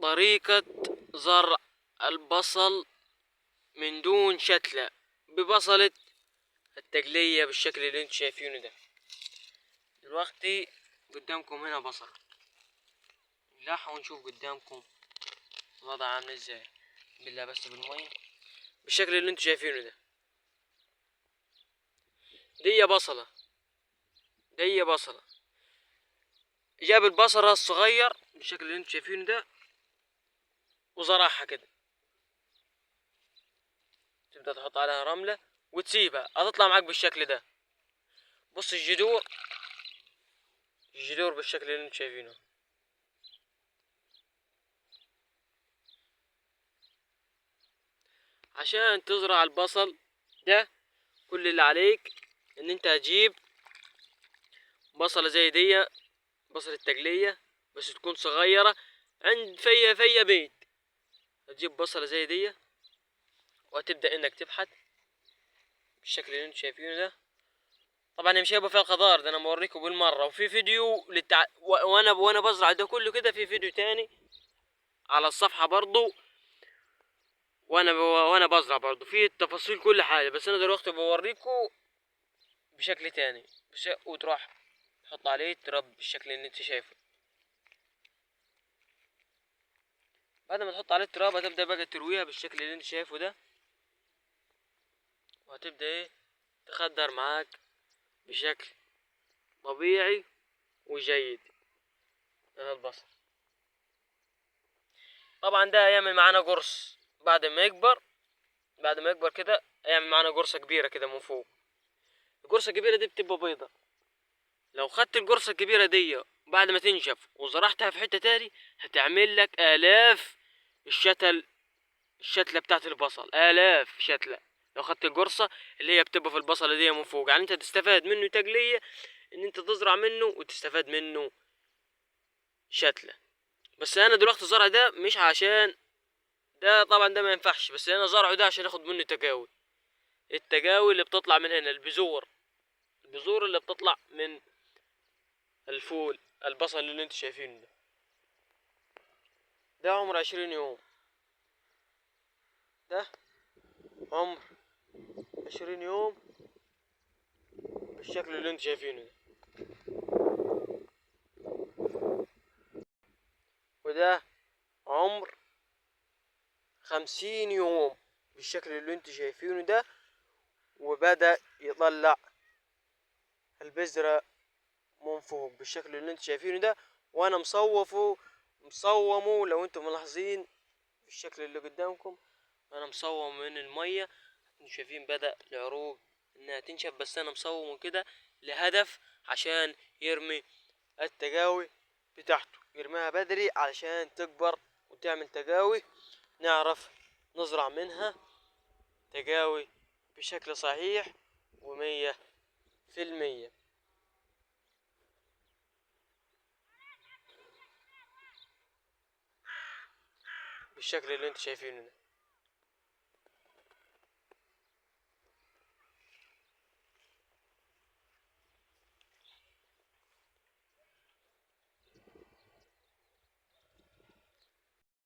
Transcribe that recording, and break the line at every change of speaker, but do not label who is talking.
طريقة زرع البصل من دون شتلة ببصلة التقلية بالشكل اللي انتم شايفينه ده. دلوقتي قدامكم هنا بصل، نفتحه ونشوف قدامكم الوضع عامل ازاي. بالله بس بالمية بالشكل اللي انتم شايفينه ده. دي بصلة جاب البصلة الصغير بالشكل اللي انتم شايفينه ده وزرعها كده. تبدأ تحط عليها رملة وتسيبها هتطلع معاك بالشكل ده. بص الجذور بالشكل اللي انتم شايفينه. عشان تزرع البصل ده كل اللي عليك ان انت هتجيب بصلة زي دي، بصلة التقلية بس تكون صغيرة عند فيا بيت. هتجيب بصلة زي دي وهتبدأ انك تبحث بالشكل اللي انتم شايفينه ده. طبعا مش هيبقى فيها الخضار ده، انا موريكم بالمرة. وفي فيديو وانا بزرع ده كله كده، في فيديو تاني على الصفحة برضو وانا بزرع برضو في التفاصيل كل حاجة. بس انا دلوقتي بوريكم بشكل تاني وتروح تحط عليه تراب بالشكل اللي انت شايفه. بعد ما تحط عليه التراب هتبدأ بقى ترويها بالشكل اللي انت شايفه ده، وهتبدأ تخدر معاك بشكل طبيعي وجيد من البصل. طبعا ده هيعمل معانا قرص بعد ما يكبر كده، هيعمل معانا قرصة كبيرة كده من فوق. القرصة الكبيرة دي بتبقى بيضة. لو خدت القرصة الكبيرة دي بعد ما تنشف وزرعتها في حتة تاني هتعمل لك آلاف الشتلة بتاعت البصل، آلاف شتلة. لو خدت القرصة اللي هي بتبقى في البصلة دي من فوق، يعني انت تستفاد منه تقلية ان انت تزرع منه وتستفاد منه شتلة. بس انا دلوقتي الزرع ده مش عشان ده، طبعا ده ما ينفعش، بس انا زرعه ده عشان اخد منه تقاوي. التقاوي اللي بتطلع من هنا، البذور اللي بتطلع من الفول البصل اللي انت شايفينه ده عمر 20 يوم. ده عمر 20 يوم بالشكل اللي انت شايفينه ده. وده عمر 50 يوم بالشكل اللي انت شايفينه ده، وبدأ يطلع البذرة من فوق بالشكل اللي انت شايفينه ده. وانا مصومه لو انتم ملاحظين بالشكل اللي قدامكم. انا مصوم من المية، انتم شايفين بدأ العروق انها تنشف. بس انا مصومه كده لهدف عشان يرمي التقاوي بتاعته، يرميها بدري علشان تكبر وتعمل تقاوي نعرف نزرع منها تقاوي بشكل صحيح و100% بالشكل اللي انت شايفينه ده.